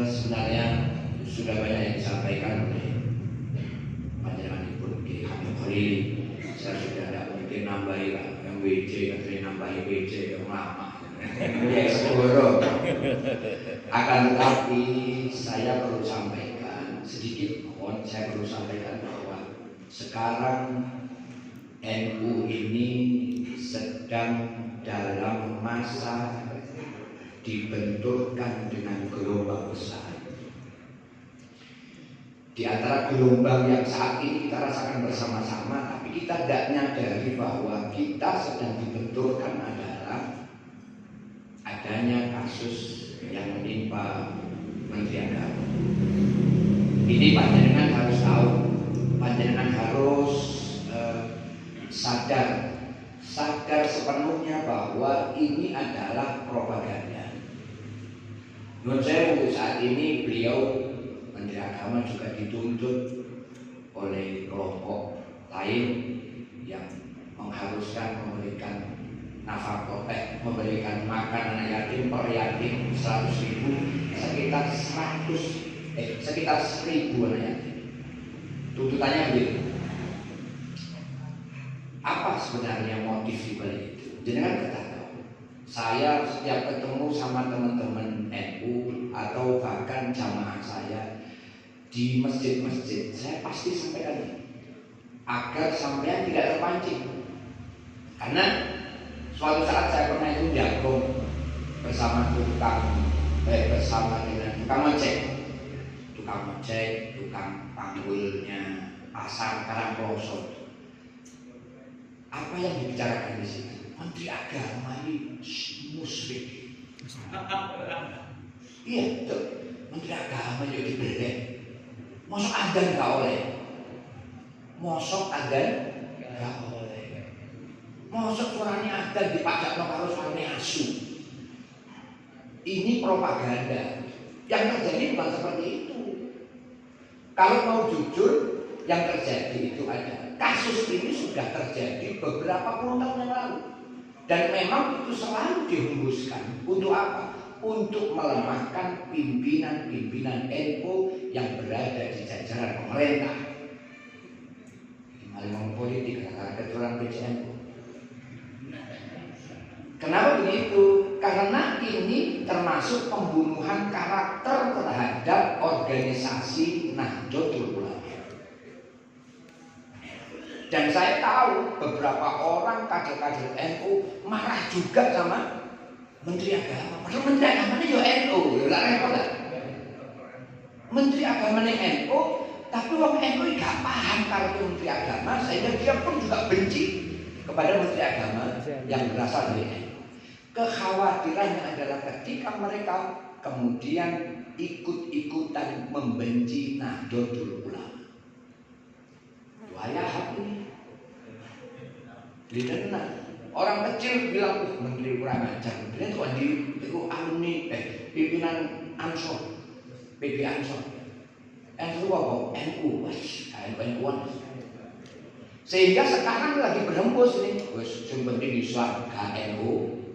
Sebenarnya sudah banyak yang disampaikan oleh panjenengan Ibu Ki Hamid Khalili. Saya sudah tidak mungkin nambahi lah, yang WJ katanya nambahi WJ yang lama. Ya segoro. Akan tetapi saya perlu sampaikan sedikit, saya perlu sampaikan bahwa sekarang NU ini sedang dalam masa dibenturkan dengan gelombang besar. Di antara gelombang yang saat ini kita rasakan bersama-sama, tapi kita tidak menyadari bahwa kita sedang dibenturkan adalah adanya kasus yang menimpa Menteri Agama. Ini panjenengan harus tahu, panjenengan harus sadar sepenuhnya bahwa ini adalah propaganda. Menurut saya saat ini beliau Menteri Agama juga dituntut oleh kelompok lain yang mengharuskan memberikan nafkah, memberikan makan anak yatim per yatim 100.000 sekitar 1.000 anak yatim. Tuntutannya begitu. Apa sebenarnya motif di balik itu? Jangan kita tahu. Saya setiap ketemu sama teman-teman NU atau bahkan jamaah saya di masjid-masjid, saya pasti sampaikan ini agar sampean tidak terpancing. Karena suatu saat saya pernah itu jagung bersama bersama dengan tukang ojek, tukang panggulnya pasar Karangploso. Apa yang dibicarakan di sini? Menteri Agama ini musyrik. Iya, betul. Menteri Agama jadi berbeda. Mosok adzan nggak oleh. Mosok adzan nggak oleh. Mosok suaranya adzan dipajak karo suaranya asu. Ini propaganda. Yang terjadi bukan seperti itu. Kalau mau jujur, yang terjadi itu ada. Kasus ini sudah terjadi beberapa puluh tahun yang lalu. Dan memang itu selalu dihembuskan. Untuk apa? Untuk melemahkan pimpinan-pimpinan NU yang berada di jajaran pemerintah. Ini malah politik karena keturunan PCNU. Kenapa begitu? Karena ini termasuk pembunuhan karakter terhadap organisasi Nahdlatul Ulama. Dan saya tahu beberapa orang kader-kader NU marah juga sama Menteri Agama. Padahal Menteri Agama ini ya NU, ya repot lah. Menteri Agama ini NU, tapi orang NU gak paham kartu Menteri Agama, sehingga dia pun juga benci kepada Menteri Agama yang berasal dari NU. Kekhawatirannya adalah ketika mereka kemudian ikut-ikutan membenci Nahdlatul Ulama. Ayah ini didengar. Orang kecil bilang menteri kurang ajar. Dia tuh itu alumni pimpinan Ansor, PB Ansor. NU apa? NU, NU. Sehingga sekarang lagi berhembus ini. Wes sing penting Islam NU.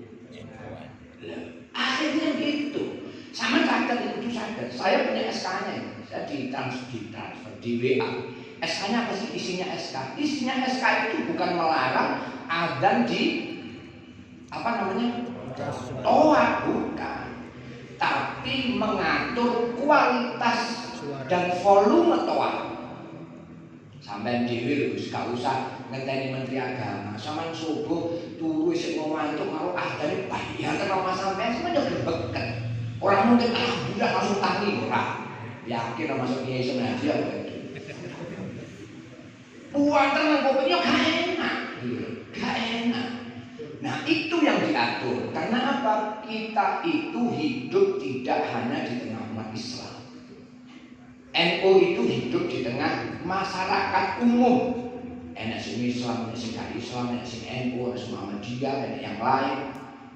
Akhirnya gitu. Sama sadar itu sadar. Saya punya SK-nya. Saya ditransfer di WA. SK-nya apa sih? Isinya SK. Isinya SK itu bukan melarang adzan di toa, bukan. Tapi mengatur kualitas dan volume toa. Sampai dhewe wis gak usah ngenteni Menteri Agama. Sampeyan subuh turu isih ngantuk karo adzan bayar karo Mas sampeyan semuanya berbeket. Orang mungkin alhamdulillah langsung tangi ora. Yakin masuk kiai senaji apa itu. Buat tenang pokoknya gak enak. Nah itu yang diatur. Karena apa? Kita itu hidup tidak hanya di tengah umat Islam. NU itu hidup di tengah masyarakat umum. Enak sing Islam, enak sing gak Islam, enak sing NU, enak sing Muhammadiyah, enak yang lain.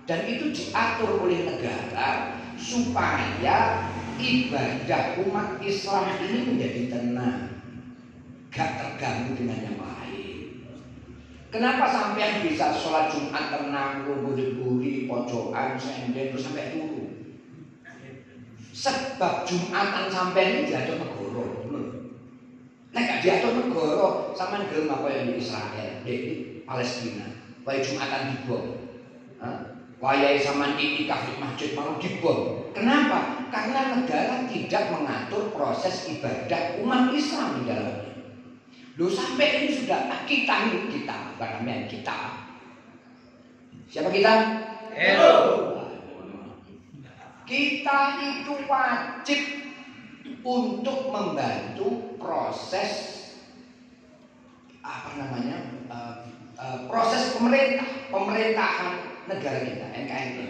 Dan itu diatur oleh negara supaya ibadah umat Islam ini menjadi tenang. Gak terganggu dengan yang lain. Kenapa sampean bisa sholat Jumat tenang, buri-buri, pojokan, senden, terus sampai turu? Sebab Jumatan sampai ini diatur negara. Nek gak diatur negara, sampean gelem apa yang di Israel, di Palestina. Wae Jumatan dibom. Wayahe sampean iktikaf di masjid malah dibom. Kenapa? Karena negara tidak mengatur proses ibadah umat Islam di dalamnya. Loh sampai ini sudah kita, bukan kita. Siapa kita? Hello. Kita itu wajib untuk membantu proses proses pemerintahan negara kita NKRI,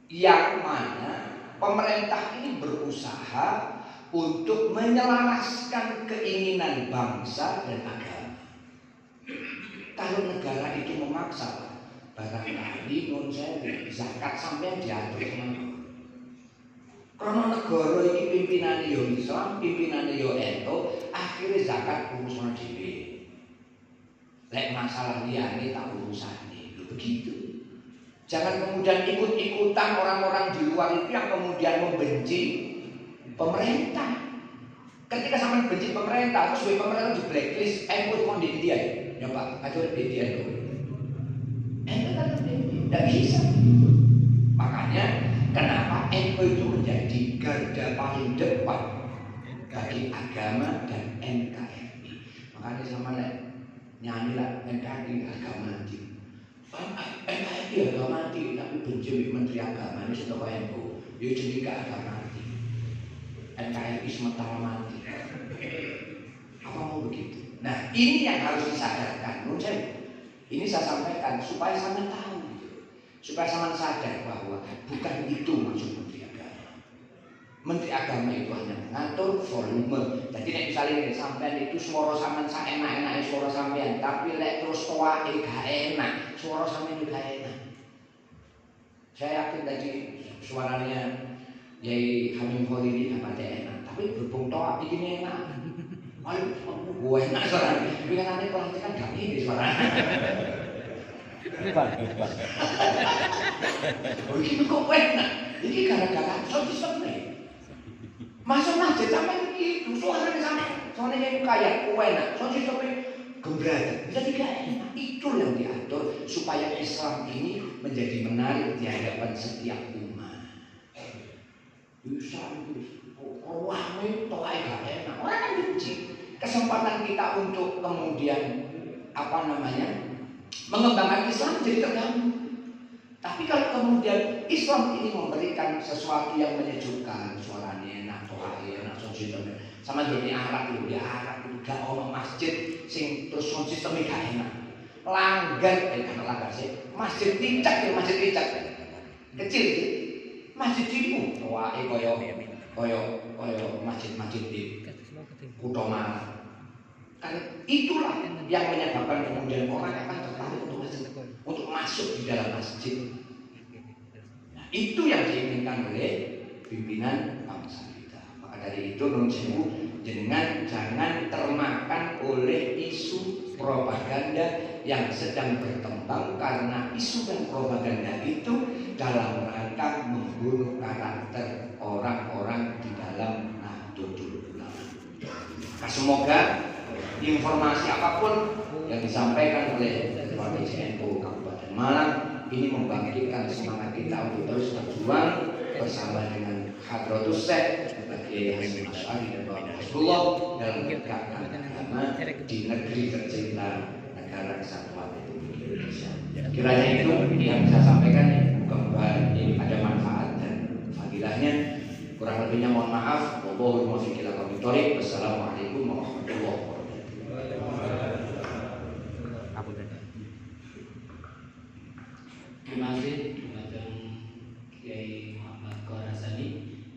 yang mana pemerintah ini berusaha untuk menyelaraskan keinginan bangsa dan agama. Kalau negara itu memaksa, barangkali nun sewu zakat sampai diatur sama. Karena negara ini pimpinannya yo Islam, pimpinannya yo NU, akhirnya zakat urusan dhewe. Lek masalah liyane tak urusane, begitu. Jangan kemudian ikut-ikutan orang-orang di luar itu yang kemudian membenci pemerintah. Ketika sampai benci pemerintah, terus pemerintah di blacklist, ikut mau di India ya Pak, atau di India itu. Tidak bisa. Makanya kenapa NU itu menjadi garda paling depan bagi agama dan NKRI. Makanya sama nyanyi lah NKRI agama mati. NKRI agama mati, tapi benci Menteri Agama ini sudah kaya NU. Dia jadi ke agama mati. NKRI sementara mati. Apa mau begitu? Nah ini yang harus disadarkan. Menurut saya ini saya sampaikan supaya sama tahu, supaya sama sadar bahwa bukan itu maksud Menteri Agama. Menteri Agama itu hanya mengatur volume. Jadi nek misalnya sampean itu suara sampean saenak-enake suara sampean, tapi lek terus toake gak enak, suara sampean juga gak enak. Saya yakin tadi suaranya Yai Hamim Kholili apa enak, tapi berhubung toa bikinnya enak. Ayo, gue enak suaranya. Tapi kan nanti pelantikan gak ini suaranya. Oh ini kok enak. Ini gara-gara soal-soal nih. Masuk masjid sampai begitu, suaranya sama. Soalnya yang kaya, enak. Soal-soal gebrakan. Bisa juga enak. Itu yang diatur supaya Islam ini menjadi menarik di hadapan setiap umat. Islam itu orang itu gak enak. Orang kan benci. Kesempatan kita untuk kemudian mengembangkan Islam jadi terganggu. Tapi kalau kemudian Islam ini memberikan sesuatu yang menyejukkan, suaranya enak, toahe enak, sound system sama dunia Arab itu, di Arab itu gak ono masjid sing terus sound systemnya gak enak. Langgar sih, masjid ticak ya, masjid ticak kecil sih, masjid cipu, toahe koyo masjid-masjid di Kutha Malang. Itulah yang menyebabkan kemudian orang akan tertarik untuk masuk di dalam masjid. Nah, itu yang diinginkan oleh pimpinan bangsa kita. Maka dari itu nun sewu, jangan termakan oleh isu propaganda yang sedang berkembang, karena isu dan propaganda itu dalam rangka membunuh karakter orang-orang di dalam Nahdlatul Ulama. Nah, semoga informasi apapun yang disampaikan oleh Ketua DJNU Kabupaten Malang ini membangkitkan semangat kita untuk terus berjuang bersama dengan Hadratus Syekh sebagai Hasyim Asy'ari dan Bapak Hasbullah dalam menegakkan agama di negeri tercinta negara kesatuan Republik Indonesia. Kiranya itu yang saya sampaikan, mudah-mudahan ini ada manfaat dan fadilahnya. Kurang lebihnya mohon maaf. Wassalamualaikum warahmatullahi wabarakatuh. Terima kasih kepada Kiai Muhammad Khorasani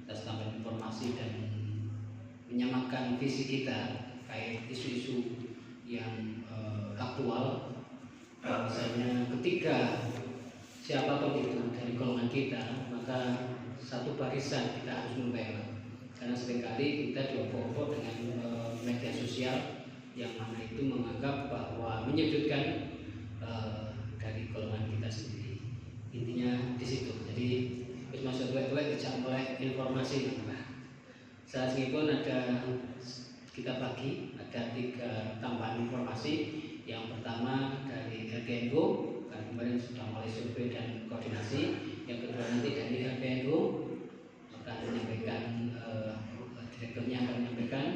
atas tambahan informasi dan menyampaikan visi kita terkait isu-isu yang aktual. Misalnya ketika siapapun itu dari golongan kita, maka satu barisan kita harus membela. Karena seringkali kita diobok-obok dengan media sosial yang mana itu menganggap bahwa menyudutkan dari golongan kita sendiri. Intinya di situ. Jadi maksud gue tidak mulai informasi Pak. Saat ini pun ada kita bagi ada 3 tambahan informasi. Yang pertama dari LPNU, kan kemarin sudah mulai survei dan koordinasi. Yang kedua nanti dari LPNU akan menyampaikan, direkturnya akan menyampaikan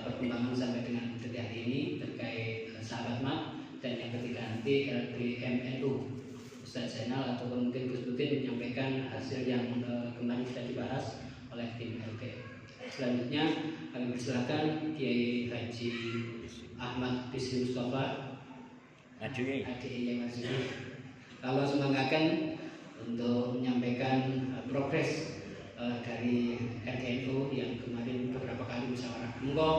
perkembangan sampai dengan detik hari ini terkait sahabat mat. Dan yang ketiga nanti LPMNU Ustaz Zainal ataupun mungkin Gus Butin menyampaikan hasil yang kemarin sudah dibahas oleh tim LP. Selanjutnya kami persilakan Kiai Haji Ahmad Bisri Mustafa ADI kalau semangatkan untuk menyampaikan progres dari RDNU yang kemarin beberapa kali musyawarah. Monggo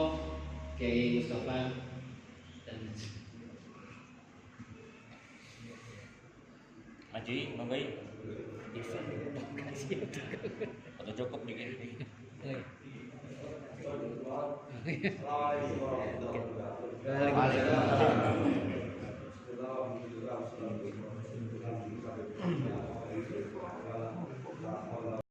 Kiai Mustafa dan Haji, monggo. Atau cukup nih.